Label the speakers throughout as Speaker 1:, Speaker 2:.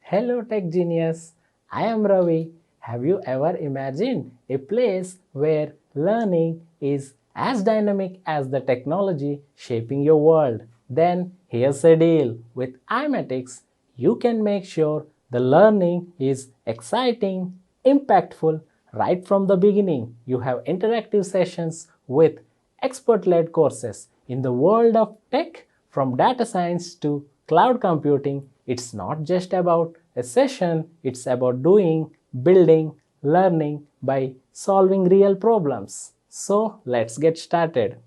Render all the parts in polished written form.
Speaker 1: Hello Tech Genius, I am Ravi. Have you ever imagined a place where learning is as dynamic as the technology shaping your world? Then here's a deal. With iMatix, you can make sure the learning is exciting, impactful right from the beginning. You have interactive sessions with expert-led courses. In the world of tech, from data science to cloud computing, it's not just about a session, it's about doing, building, learning by solving real problems. So let's get started.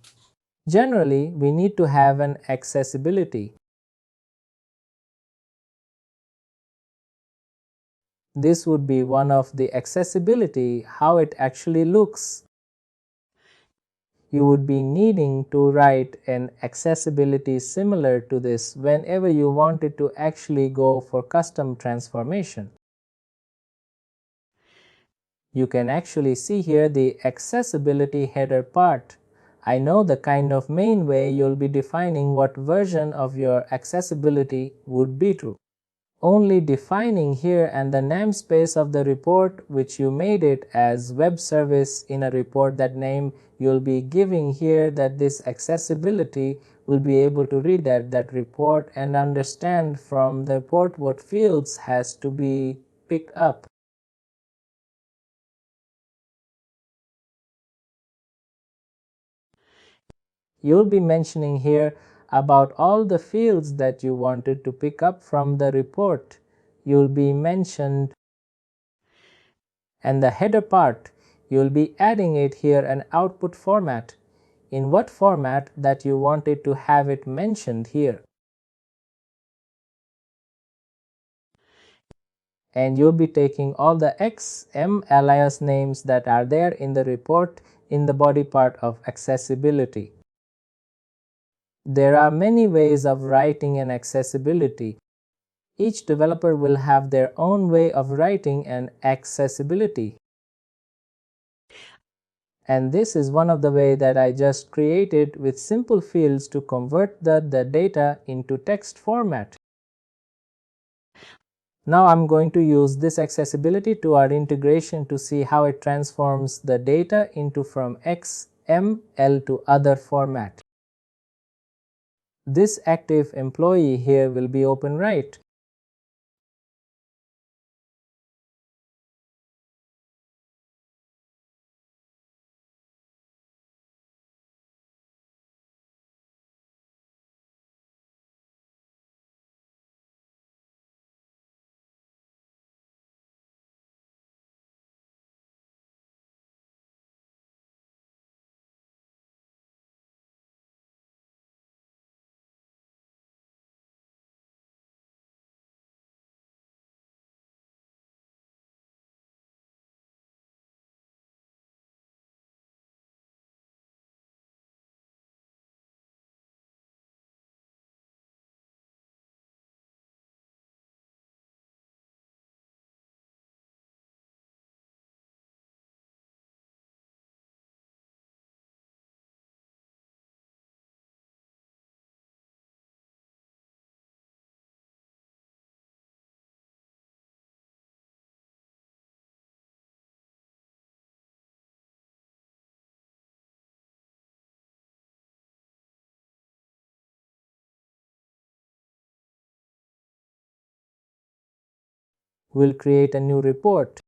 Speaker 1: Generally, we need to have an accessibility. This would be one of the accessibility, how it actually looks. You would be needing to write an accessibility similar to this whenever you wanted to actually go for custom transformation. You can actually see here the accessibility header part. I know the kind of main way you'll be defining what version of your accessibility would be true. Only defining here and the namespace of the report which you made it as web service in a report, that name you'll be giving here, that this accessibility will be able to read that report and understand from the report what fields has to be picked up. You'll be mentioning here about all the fields that you wanted to pick up from the report. You'll be mentioned, and the header part, you'll be adding it here an output format. In what format that you wanted to have it mentioned here. And you'll be taking all the XM alias names that are there in the report in the body part of accessibility. There are many ways of writing an accessibility. Each developer will have their own way of writing an accessibility. And this is one of the way that I just created with simple fields to convert the data into text format. Now I'm going to use this accessibility to our integration to see how it transforms the data into from XML to other format. This active employee here will be open right. We'll create a new report.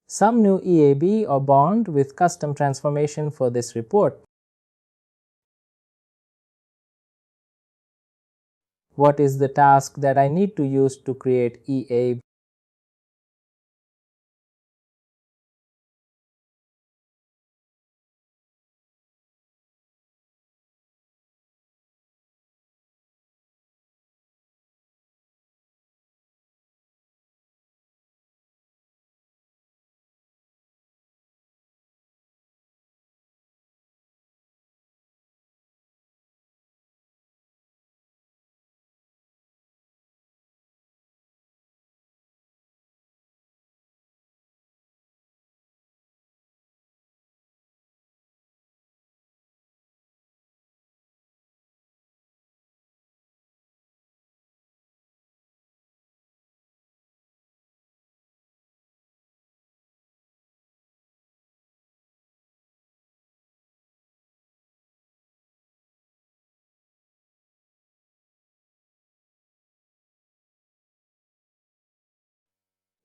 Speaker 1: some new EAB or bond with custom transformation for this report. What is the task that I need to use to create EAB?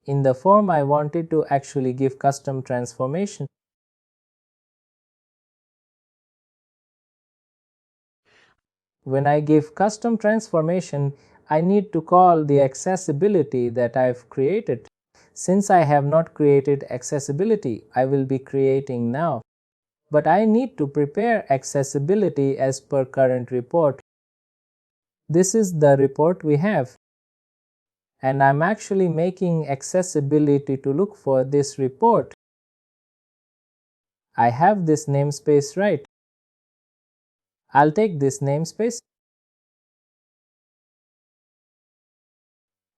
Speaker 1: In the form I wanted to actually give custom transformation. When I give custom transformation, I need to call the accessibility that I've created. Since I have not created accessibility, I will be creating now. But I need to prepare accessibility as per current report. This is the report we have. And I'm actually making accessibility to look for this report. I have this namespace, right? I'll take this namespace,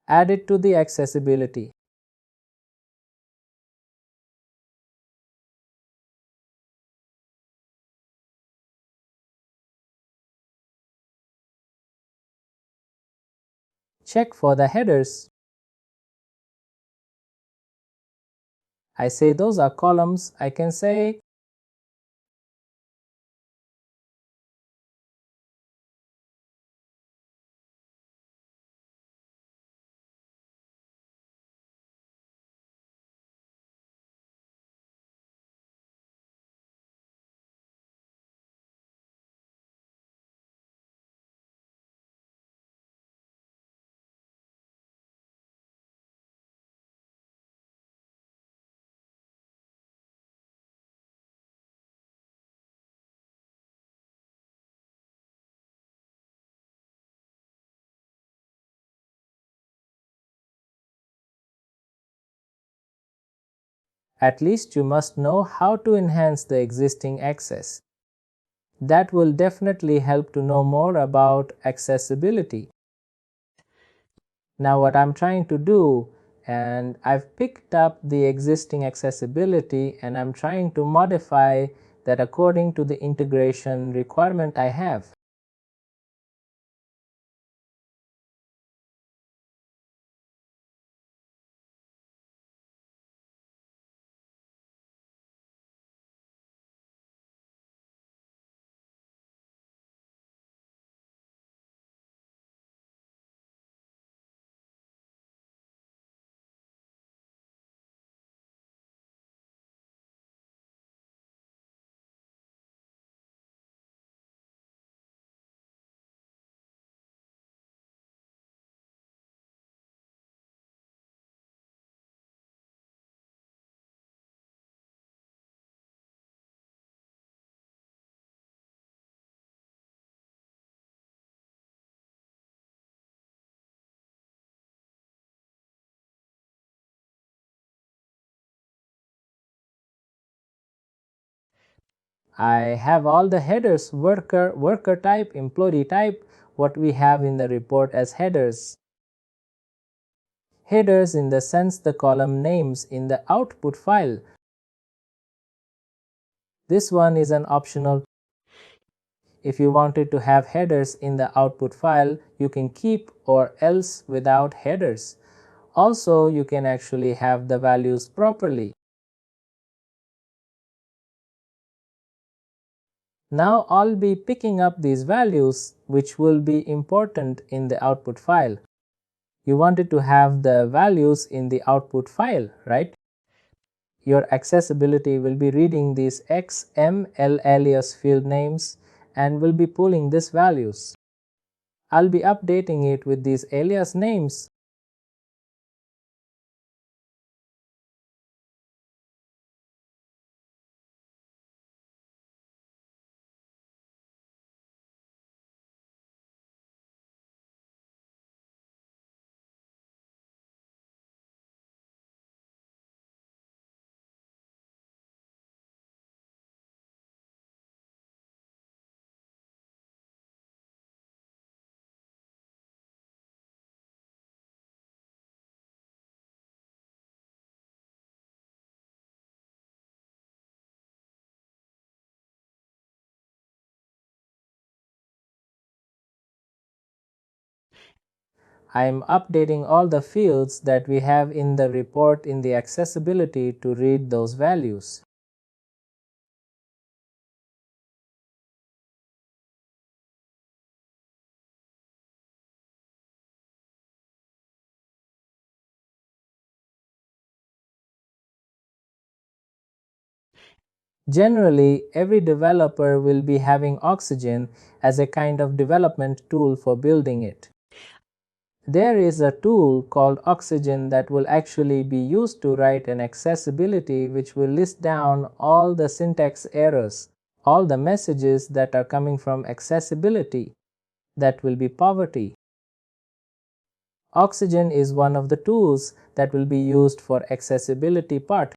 Speaker 1: add it to the accessibility. Check for the headers. I say those are columns. I can say at least you must know how to enhance the existing access. That will definitely help to know more about accessibility. Now what I'm trying to do, and I've picked up the existing accessibility and I'm trying to modify that according to the integration requirement I have. I have all the headers, worker type, employee type, what we have in the report as headers. Headers in the sense the column names in the output file. This one is an optional. If you wanted to have headers in the output file, you can keep or else without headers. Also, you can actually have the values properly. Now I'll be picking up these values which will be important in the output file. You wanted to have the values in the output file, right? your accessibility will be reading these XML alias field names and will be pulling these values. I'll be updating it with these alias names. I am updating all the fields that we have in the report in the accessibility to read those values. Generally, every developer will be having Oxygen as a kind of development tool for building it. There is a tool called Oxygen that will actually be used to write an accessibility which will list down all the syntax errors, all the messages that are coming from accessibility. That will be poverty. Oxygen is one of the tools that will be used for accessibility part.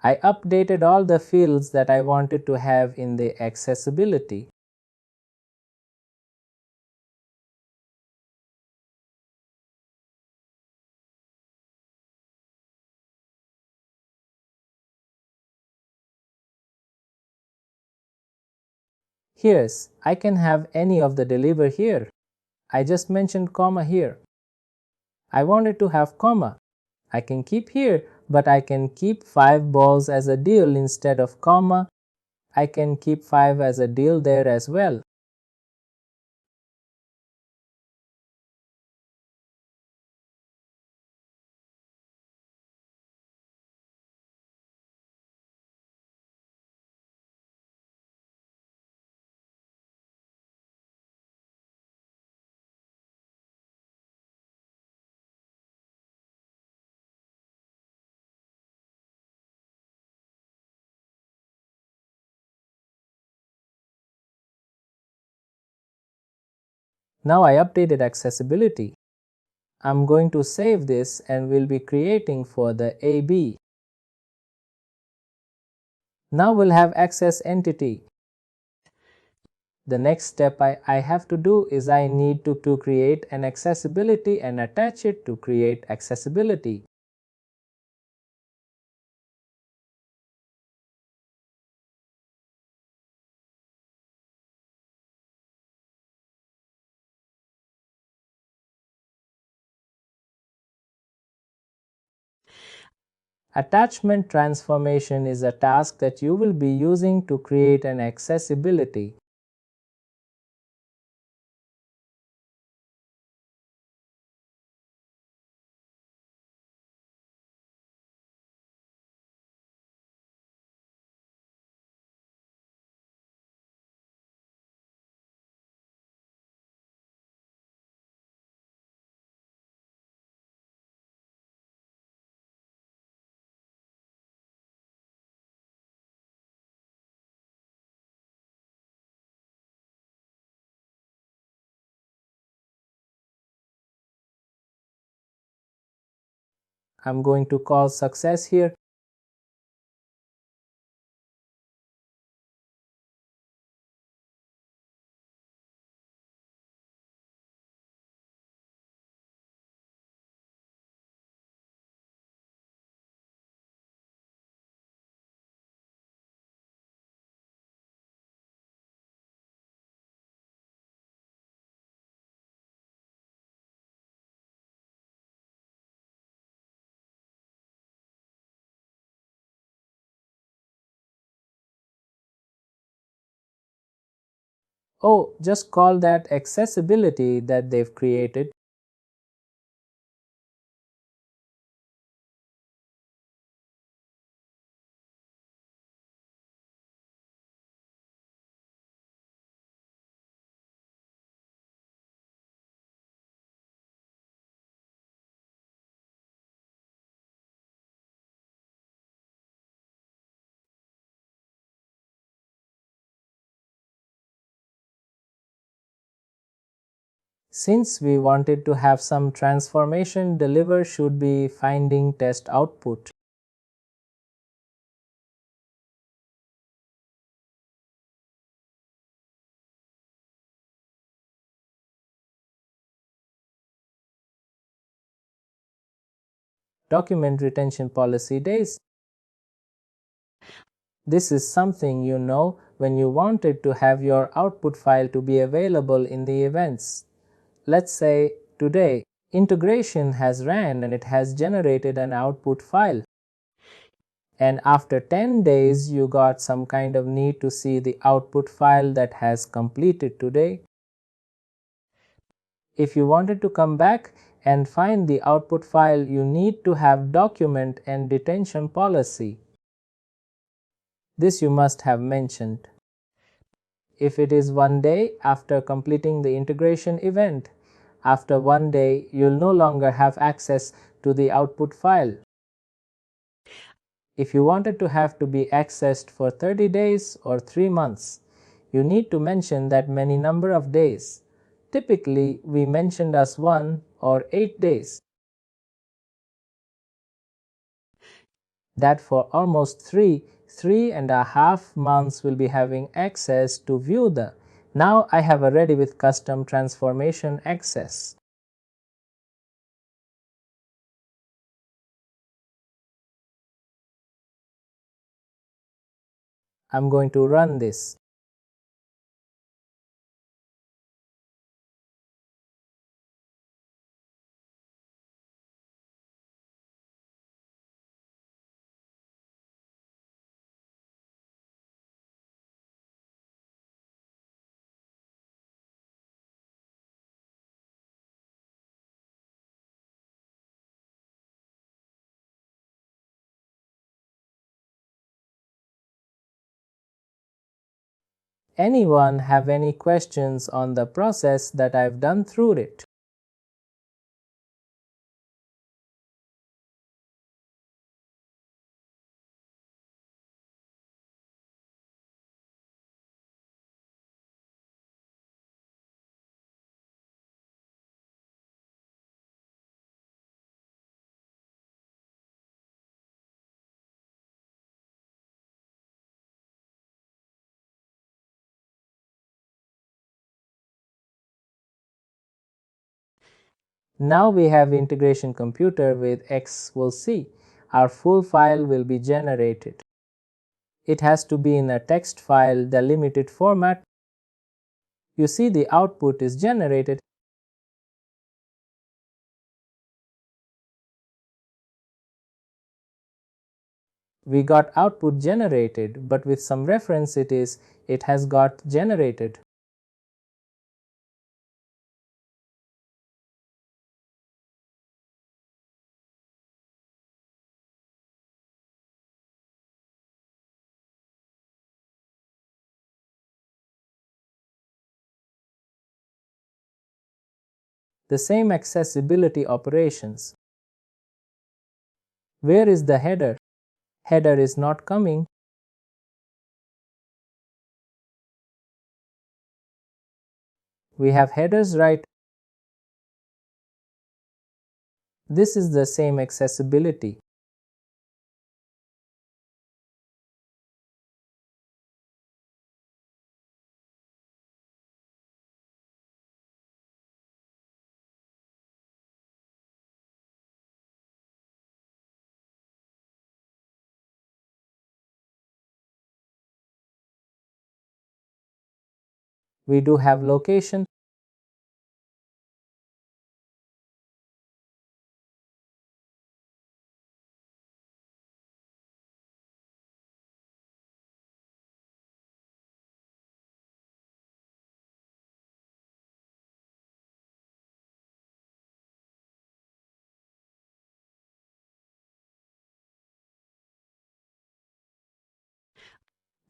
Speaker 1: I updated all the fields that I wanted to have in the accessibility. Here's, I can have any of the deliver here. I just mentioned comma here. I wanted to have comma. I can keep here, but I can keep 5 balls as a deal instead of comma. I can keep 5 as a deal there as well. Now I updated accessibility. I'm going to save this and we'll be creating for the AB. Now we'll have access entity. The next step I have to do is I need to create an accessibility and attach it to create accessibility. Attachment transformation is a task that you will be using to create an accessibility. I'm going to call success here. Oh, just call that accessibility that they've created. Since we wanted to have some transformation, deliver should be finding test output. Document retention policy days. This is something you know when you wanted to have your output file to be available in the events. Let's say today integration has ran and it has generated an output file. And after 10 days you got some kind of need to see the output file that has completed today. If you wanted to come back and find the output file, you need to have document and detention policy. This you must have mentioned. If it is 1 day after completing the integration event, after 1 day you'll no longer have access to the output file. If you wanted to have to be accessed for 30 days or 3 months, you need to mention that many number of days. Typically, we mentioned as 1 or 8 days. That for almost 3.5 months will be having access to view the. Now I have a ready with custom transformation access. I'm going to run this. Anyone have any questions on the process that I've done through it? Now we have integration computer with X. We'll see. Our full file will be generated. It has to be in a text file delimited format. You see the output is generated. We got output generated, but with some reference it has got generated. The same accessibility operations. Where is the header? Header is not coming. We have headers right. This is the same accessibility. We do have location.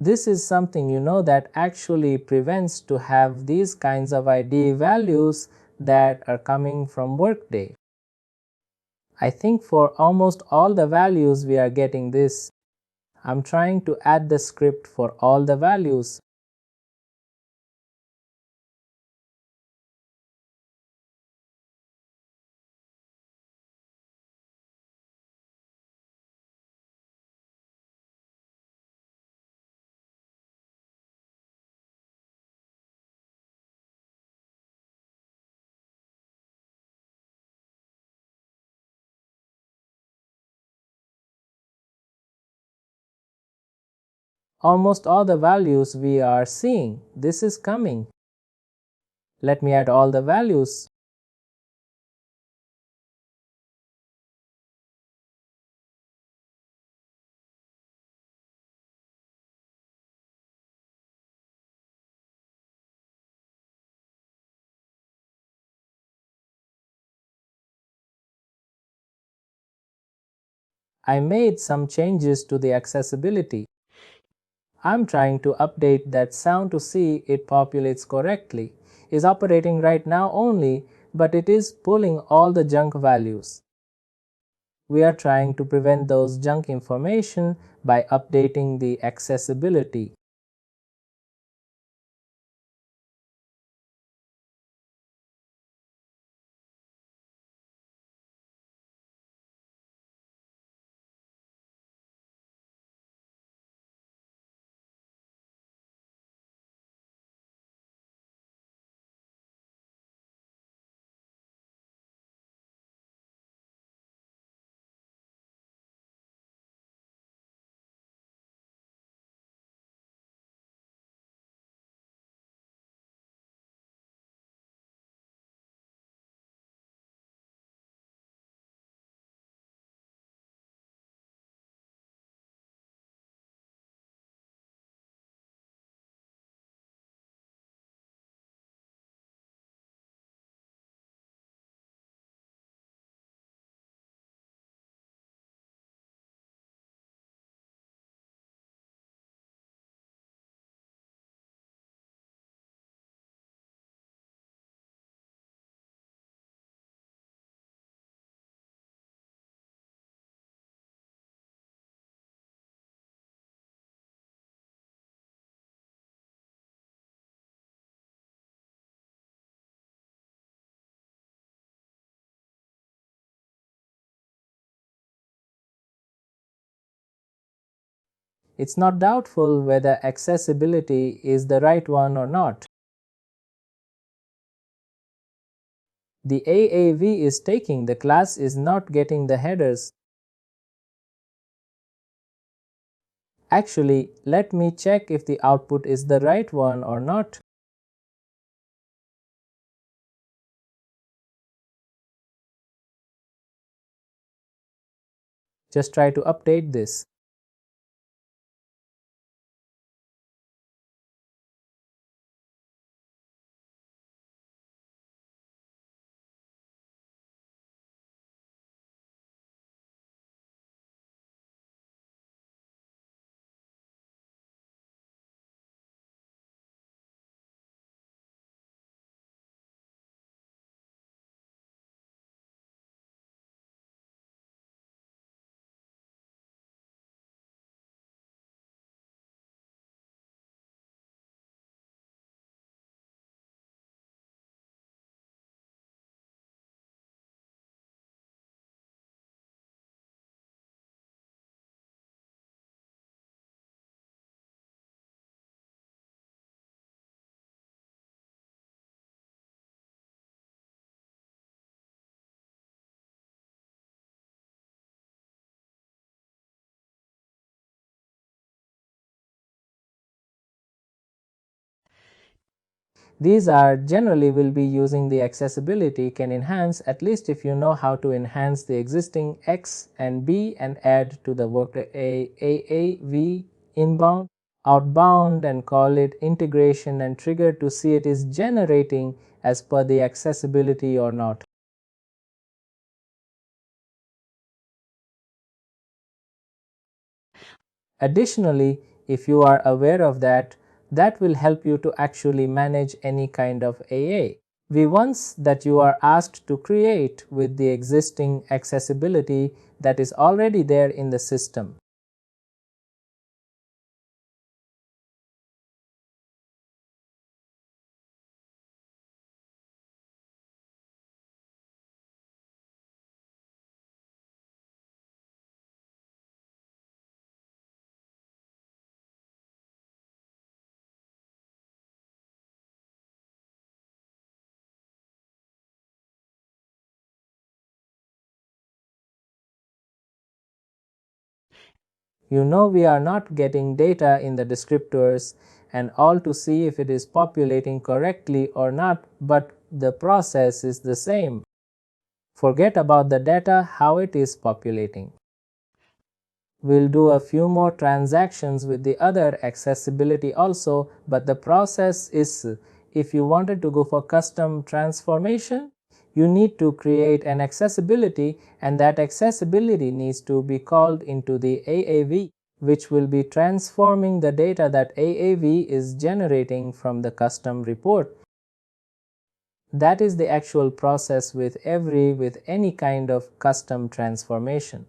Speaker 1: This is something that actually prevents to have these kinds of ID values that are coming from Workday. I think for almost all the values we are getting this. I'm trying to add the script for all the values. Almost all the values we are seeing. This is coming. Let me add all the values. I made some changes to the accessibility. I'm trying to update that sound to see it populates correctly. It's operating right now only, but it is pulling all the junk values. We are trying to prevent those junk information by updating the accessibility. It's not doubtful whether accessibility is the right one or not. The AAV is taking, the class is not getting the headers. Actually, let me check if the output is the right one or not. Just try to update this. These are generally will be using the accessibility can enhance, at least if you know how to enhance the existing X and B and add to the Workday AAV inbound, outbound, and call it integration and trigger to see it is generating as per the accessibility or not. Additionally, if you are aware of that, that will help you to actually manage any kind of AA. V1s that you are asked to create with the existing accessibility that is already there in the system. You know we are not getting data in the descriptors and all to see if it is populating correctly or not, but the process is the same. Forget about the data, how it is populating. We'll do a few more transactions with the other accessibility also, but the process is, if you wanted to go for custom transformation, you need to create an accessibility, and that accessibility needs to be called into the AAV, which will be transforming the data that AAV is generating from the custom report. That is the actual process with any kind of custom transformation.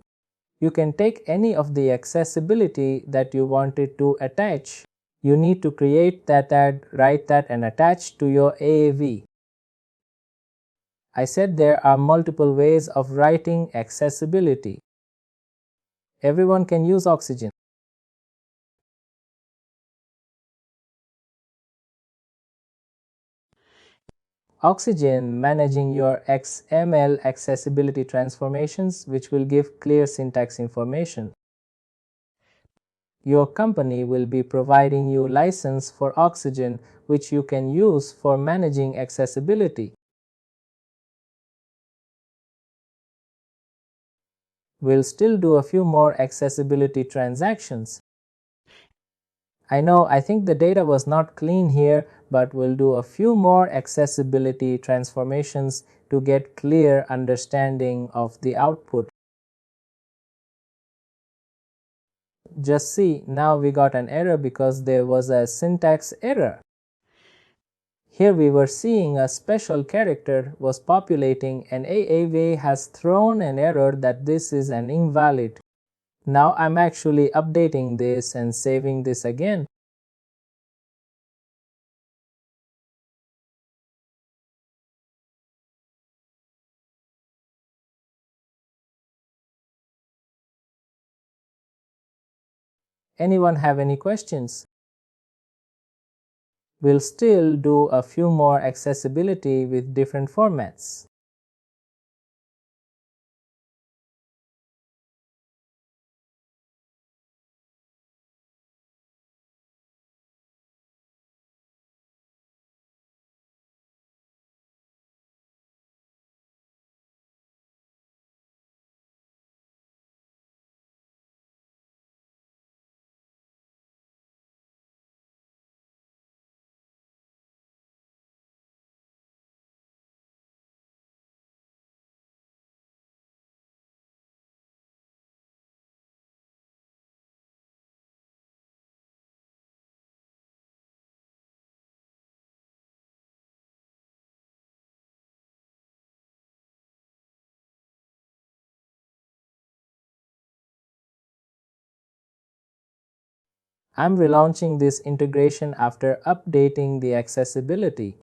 Speaker 1: You can take any of the accessibility that you wanted to attach. You need to create that ad, write that, and attach to your AAV. I said there are multiple ways of writing accessibility. Everyone can use Oxygen. Oxygen managing your XML accessibility transformations, which will give clear syntax information. Your company will be providing you license for Oxygen, which you can use for managing accessibility. We'll still do a few more accessibility transactions. I think the data was not clean here, but we'll do a few more accessibility transformations to get clear understanding of the output. Just see, now we got an error because there was a syntax error. Here we were seeing a special character was populating and AAV has thrown an error that this is an invalid. Now I'm actually updating this and saving this again. Anyone have any questions? We'll still do a few more accessibility with different formats. I'm relaunching this integration after updating the accessibility.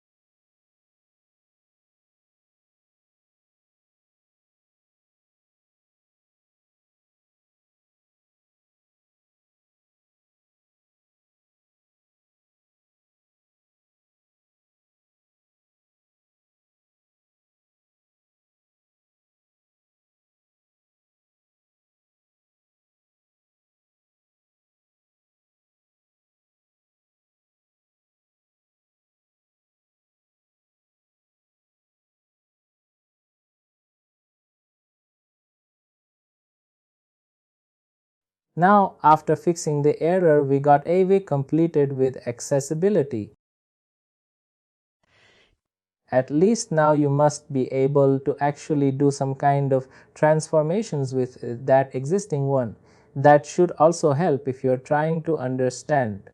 Speaker 1: Now, after fixing the error, we got AV completed with accessibility. At least now you must be able to actually do some kind of transformations with that existing one. That should also help if you're trying to understand.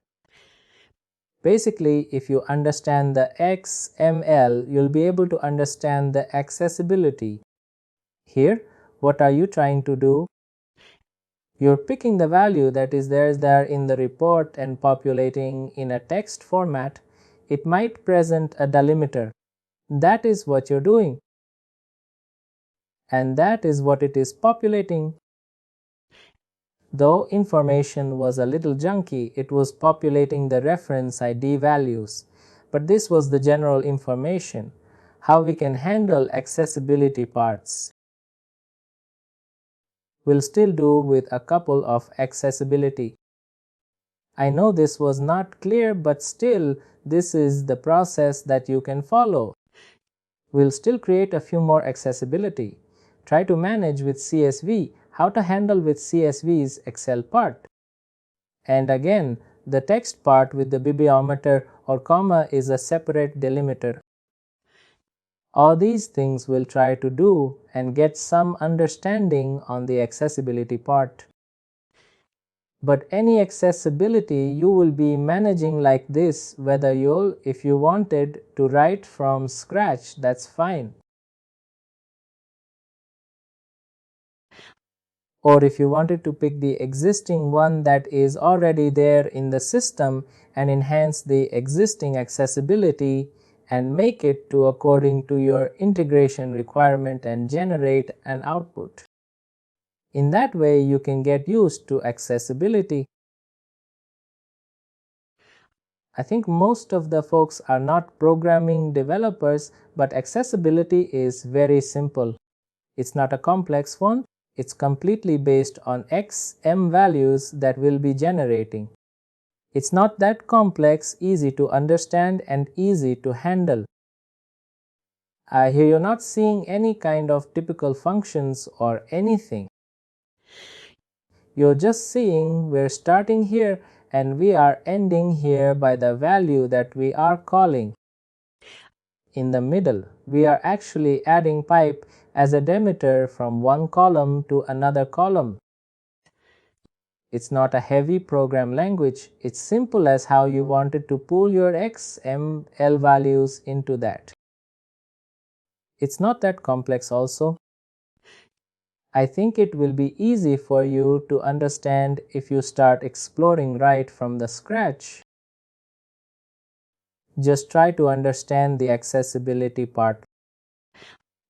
Speaker 1: Basically, if you understand the XML, you'll be able to understand the accessibility. Here, what are you trying to do? You're picking the value that is there in the report and populating in a text format. It might present a delimiter. That is what you're doing. And that is what it is populating. Though information was a little junky, it was populating the reference ID values. But this was the general information, how we can handle accessibility parts. We'll still do with a couple of accessibility. I know this was not clear, but still, this is the process that you can follow. We'll still create a few more accessibility. Try to manage with CSV, how to handle with CSV's Excel part. And again, the text part with the bibliometer or comma is a separate delimiter. All these things we'll try to do and get some understanding on the accessibility part. But any accessibility you will be managing like this, whether if you wanted to write from scratch, that's fine. Or if you wanted to pick the existing one that is already there in the system and enhance the existing accessibility and make it to according to your integration requirement and generate an output. In that way, you can get used to accessibility. I think most of the folks are not programming developers, but accessibility is very simple. It's not a complex one. It's completely based on XM values that we'll be generating. It's not that complex, easy to understand and easy to handle. Here you're not seeing any kind of typical functions or anything. You're just seeing we're starting here and we are ending here by the value that we are calling. In the middle, we are actually adding pipe as a delimiter from one column to another column. It's not a heavy program language. It's simple as how you wanted to pull your XML values into that. It's not that complex also. I think it will be easy for you to understand if you start exploring right from the scratch. Just try to understand the accessibility part.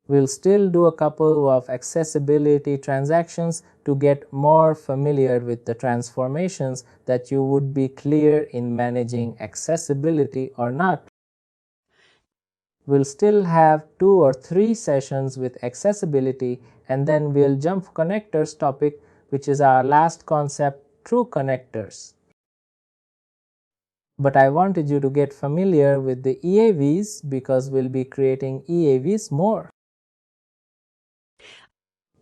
Speaker 1: We'll still do a couple of accessibility transactions to get more familiar with the transformations that you would be clear in managing accessibility or not. We'll still have 2 or 3 sessions with accessibility and then we'll jump connectors topic, which is our last concept, through connectors. But I wanted you to get familiar with the EAVs because we'll be creating EAVs more.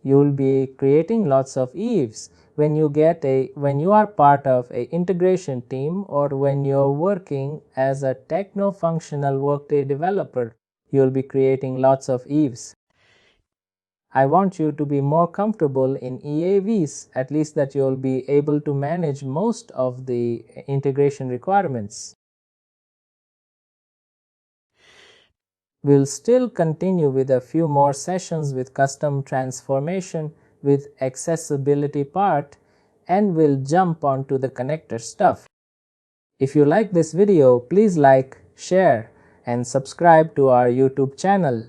Speaker 1: You'll be creating lots of EAVs when you are part of an integration team or when you're working as a techno-functional Workday developer. You'll be creating lots of EAVs. I want you to be more comfortable in EAVs, at least that you'll be able to manage most of the integration requirements. We'll still continue with a few more sessions with custom transformation with accessibility part and we'll jump onto the connector stuff. If you like this video, please like, share and subscribe to our YouTube channel.